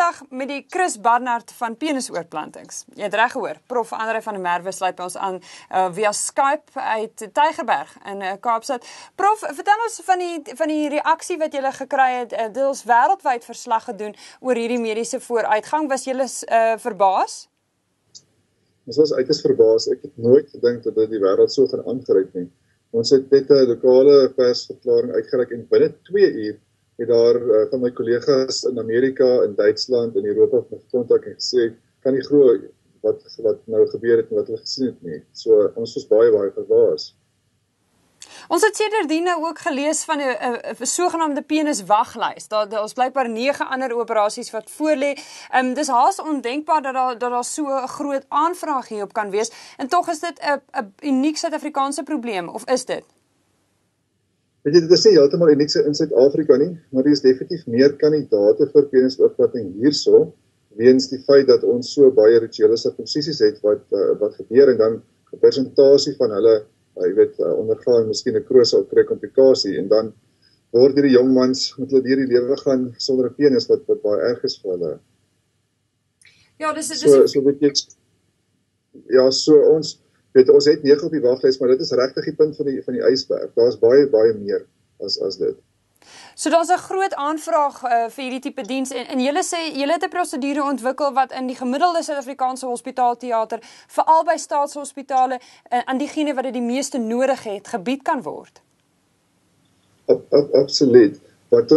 vandag met die Chris Barnard van Penisoorplantings. Jy het reg gehoor, Prof André van der Merwe sluit by ons aan via Skype uit Tygerberg in Kaapstad. Prof, vertel ons van die reaksie wat julle gekry het. Dit ons wêreldwyd verslag gedoen oor hierdie mediese vooruitgang. Was julle verbaas? Ons was uiters verbaas. Ek het nooit gedink dat dit die wêreld so gaan aangryp nie. Ons het net 'n lokale persverklaring uitgereik en binne 2 uur het daar van my kollegas in Amerika, in Duitsland, in Europa gekontak en gesê, kan nie glo wat nou gebeur het en wat hulle gesien het nie. So ons was baie verbaas. Ons het sedertdien nou ook gelees van 'n sogenaamde peniswaglys. Daar is blykbaar 9 ander operasies wat voorlê. Dis haas ondenkbaar dat daar so 'n groot aanvraag hierop kan wees. En tog is dit 'n uniek Suid-Afrikaanse probleem, of is dit? Weet jy, dit is nie heeltemal uniek in Suid-Afrika nie, maar daar is definitief meer kandidate vir penisoorplanting hierso, weens die feit dat ons so baie rituele sirkumsisies het wat gebeur en dan 'n persentasie van hulle ondergaan miskien 'n krose of kry komplikasie en dan word hierdie jong mans met hulle deur die lewe gaan sonder 'n penis wat baie erg is vir hulle. Ja, dis ons het 9 op die waglys, maar dit is regtig die punt van die ysberg. Daar's baie meer as dit. So daar's 'n groot aanvraag vir hierdie tipe diens en julle sê julle het 'n prosedure ontwikkel wat in die gemiddelde Suid-Afrikaanse hospitaalteater, veral by staatshospitale, aan diegene wat dit die meeste nodig het, gebied kan word. Absoluut. Wat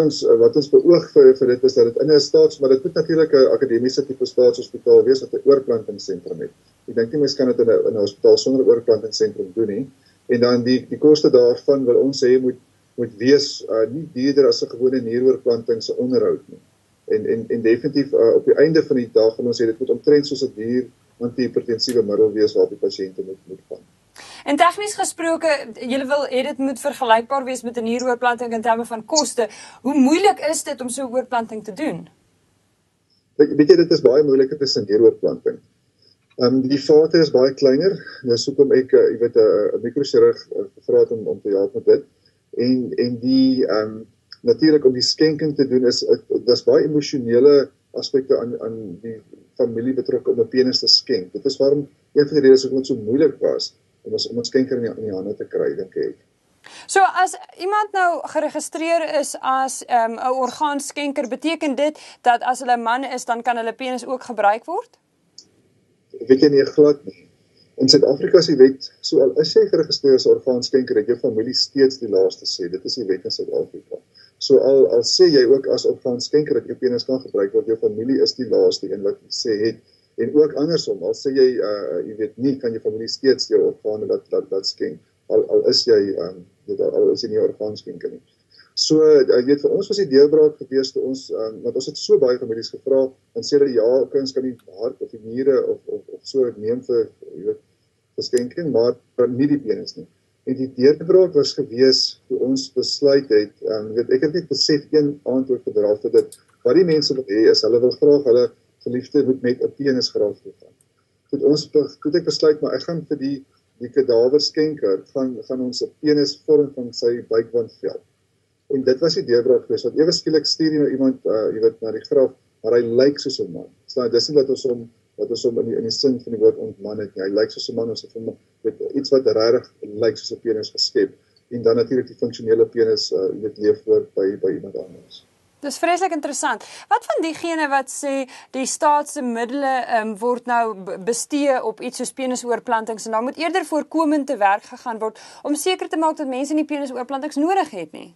ons beoog vir dit is dat dit in 'n maar dit moet natuurlik 'n akademiese tipe staatshospitaal wees wat 'n oorplantingsentrum het. Ek dink nie mens kan dit in 'n hospitaal sonder 'n oorplantingsentrum doen nie. En dan die koste daarvan wil ons sê moet wees nie duurder as 'n gewone nieroorplanting se onderhoud nie. En definitief op die einde van die dag wil ons sê dit moet omtrent soos 'n duur antihipertensiewe middel wees waarop die pasiënte moet gaan. En tegnies gesproke, julle wil hê dit moet vergelykbaar wees met 'n nieroorplanting in terme van koste. Hoe moeilik is dit om so 'n oorplanting te doen? Weet jy, dit is baie moeiliker as 'n nieroorplanting. Die vate is baie kleiner. Dis hoekom ek 'n mikrochirurg gevra het om te help met dit. En die natuurlik om die skenking te doen dis baie emosionele aspekte aan die familie betrokke om 'n penis te skenk. Dit is waarom een van die redes hoekom dit so moeilik was om 'n skenker in die hande te kry, dink ek. So as iemand nou geregistreer is as 'n orgaanskenker, beteken dit dat as hulle 'n man is, dan kan hulle penis ook gebruik word? Weet jy nie, glad nie. In Suid-Afrika is die wet, so al is jy geregistreer as orgaanskenker, het jou familie steeds die laaste sê. Dit is die wet in Suid-Afrika. So al sê jy ook as orgaanskenker dat jou penis kan gebruik word, jou familie is die laaste een wat sê het. En ook andersom, al sê jy, nie, kan jou familie steeds jou organe dat skenk. Al is jy nie orgaanskenker nie. So, vir ons was die deurbraak gewees toe ons, want ons het so baie families gevra, en sê dat ja, ons kan die hart of die niere of so neem vir skenking, maar nie die penis nie. En die deurbraak was gewees toe ons besluit het, ek het net besef een antwoord gedra vir dit, wat die mense wil hê is, hulle wil graag hulle geliefde moet met 'n penis graag gaan. Toe ek besluit, maar ek gaan vir die kadaverskenker, gaan ons 'n penis vorm van sy buikwandvel. En dit was die deurbraak geweest, want ewe skielik stuur jy nou iemand, na die graf, maar hy lyk soos 'n man. So, dis nie dat ons hom in die sin van die woord ontman het nie. Hy lyk soos 'n man, ons het hom met iets wat regtig lyk soos 'n penis geskep. En dan natuurlik die funksionele penis, leef voor by iemand anders. Dis vreeslik interessant. Wat van diegene wat sê die staat se middele word nou bestee op iets soos penisoorplantings en dan moet eerder voorkomend te werk gegaan word om seker te maak dat mense nie penisoorplantings nodig het nie?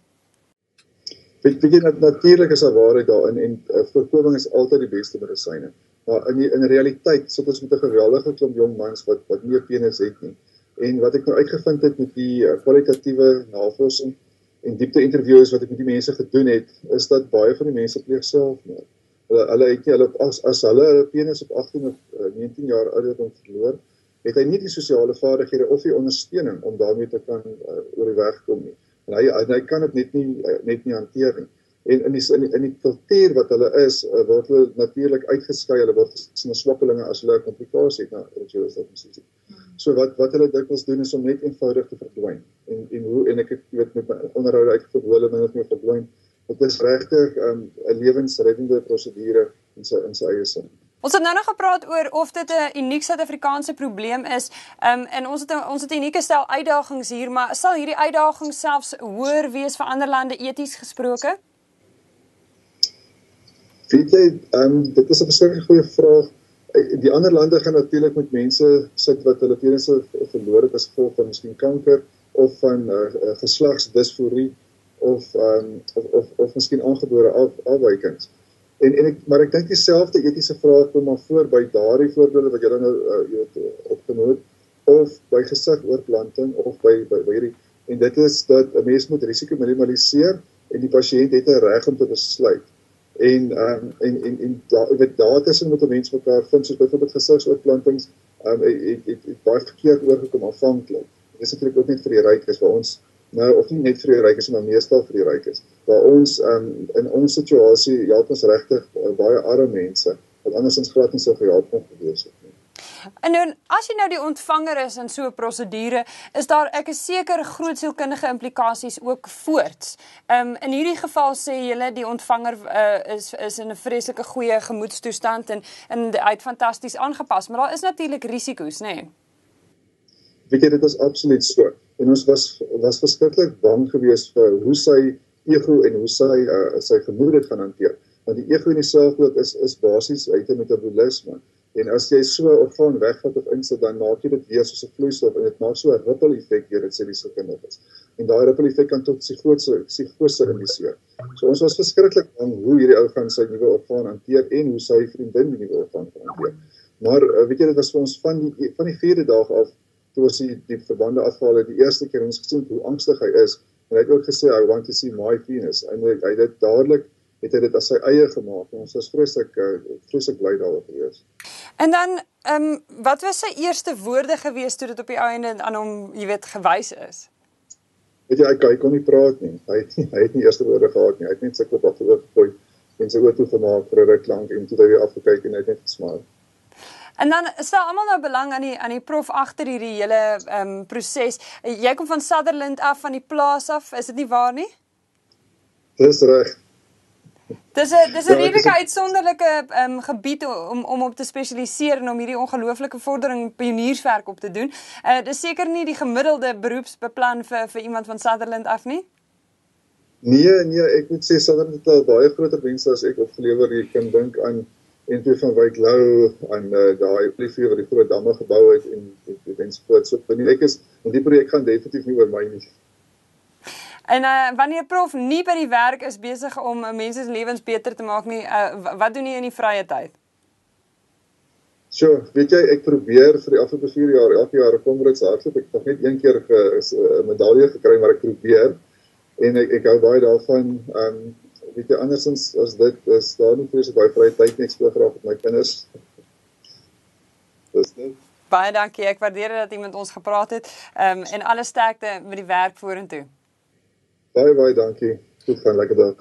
Weet jy, natuurlik is daar waarheid daarin en voorkoming is altyd die beste medisyne. Maar in realiteit sit ons met 'n geweldige klomp jong mans wat nie 'n penis het nie. En wat ek nou uitgevind het met die kwalitatiewe navorsing en diepte interviews wat ek met die mense gedoen het, is dat baie van die mense pleeg selfmoord. As hulle penis op 18 of 19 jaar ouderdom verloor, het hy nie die sosiale vaardighede of die ondersteuning om daarmee te kan oor die weg kom nie. En hy kan dit net nie hanteer nie. En in die kultuur wat hulle is, word hulle natuurlik uitgeskei, hulle word gesien as swakkelinge as hulle 'n komplikasie het na rituele sirkumsisie. So wat hulle dikwels doen is om net eenvoudig te verdwyn. En ek het met my onderhoude uitgevoer, hulle min of meer verdwyn. Dit is regtig 'n lewensreddende prosedure in sy eie sin. Ons het nou nog gepraat oor of dit 'n uniek Suid-Afrikaanse probleem is, en ons het 'n unieke stel uitdagings hier, maar sal hierdie uitdagings selfs hoër wees vir ander lande eties gesproke? Weet jy, dit is 'n verskriklik goeie vraag. Die ander lande gaan natuurlik met mense sit wat hulle penisse verloor het as gevolg van miskien kanker of van geslagsdisforie of miskien aangebore afwykings. Maar ek dink dieselfde etiese vraag kom maar voor by daardie voorbeelde wat jy dan opgenoem het, of by gesigoorplanting of by hierdie, en dit is dat 'n mens moet risiko minimaliseer en die pasiënt het 'n reg om te besluit. En daar tussen moet 'n mens mekaar vind, soos byvoorbeeld gesigsoorplantings, het baie verkeerd oorgekom aanvanklik. Dit is natuurlik ook net vir die rykes waar ons nou, of nie net vir die rykes, maar meestal vir die rykes, waar ons in ons situasie help ons regtig baie arme mense, wat andersins glad nie so gehelp kon gewees het nie. En nou, as jy nou die ontvanger is in so 'n prosedure, is daar, ek is seker, groot sielkundige implikasies ook voorts. In hierdie geval sê julle die ontvanger is in 'n vreeslike goeie gemoedstoestand en hy het fantasties aangepas, maar daar is natuurlik risiko's, nê? Weet jy, dit is absoluut so. En ons was verskriklik bang geweest vir hoe sy ego en hoe sy gemoed dit gaan hanteer. Want die ego en die selfbeeld is basies uit 'n metabolisme. En as jy so 'n orgaan wegvat of insit, dan maak jy dit weer soos 'n vloeistof en dit maak so 'n ripple effek deur dit sê die sielkundiges. En daai ripple effek kan tot psigose indiseer. So ons was verskriklik bang hoe hierdie ou gaan sy nuwe orgaan hanteer en hoe sy vriendin die nuwe orgaan gaan hanteer. Maar weet jy, dit was vir ons van die 4de dag af, toe ons die verbande afgehaal het, die eerste keer ons gesien hoe angstig hy is, en hy het ook gesê, I want to see my penis, en hy het dadelik, het hy dit as sy eie gemaak, en ons was vreeslik bly daaroor gewees. En dan, wat was sy eerste woorde gewees toe dit op die einde aan hom, jy weet, gewys is? Weet jy, hy kon nie praat nie, hy het nie eerste woorde gehad nie, hy het net sy kop afgegooi en sy oor toegemaak vir 'n ruk lank, en toe hy weer afgekyk en hy het net gesmaak. En dan stel almal nou belang aan die prof agter hierdie hele proses. Jy kom van Sutherland af, van die plaas af, is dit nie waar nie? Dis reg. Dis 'n redelike uitsonderlike gebied om op te spesialiseer en om hierdie ongelooflike vordering pionierswerk op te doen. Dis seker nie die gemiddelde beroepsbeplan vir iemand van Sutherland af nie? Nee, ek moet sê Sutherland het al baie groter mense as ek opgelewer. Jy kan dink aan NP van Wyk Lou, aan daai olivier wat die groot damme gebou het en so voort. En die projek gaan definitief nie oor my nie. En wanneer prof nie by die werk is besig om mense se lewens beter te maak nie, wat doen jy in die vrye tyd? So, weet jy, ek probeer vir die afgelope 4 jaar, elke jaar 'n Comrades hardloop. Ek het nog net een keer 'n medalje gekry, maar ek probeer. En ek hou baie daarvan. Weet jy, andersins as dit is daar nie vreeslik baie vrye tyd nie, ek speel graag met my kinders. Dis dit. Baie dankie, ek waardeer dat iemand ons gepraat het, en alle sterkte met die werk vorentoe. Baie dankie. Goed gaan, lekker dag.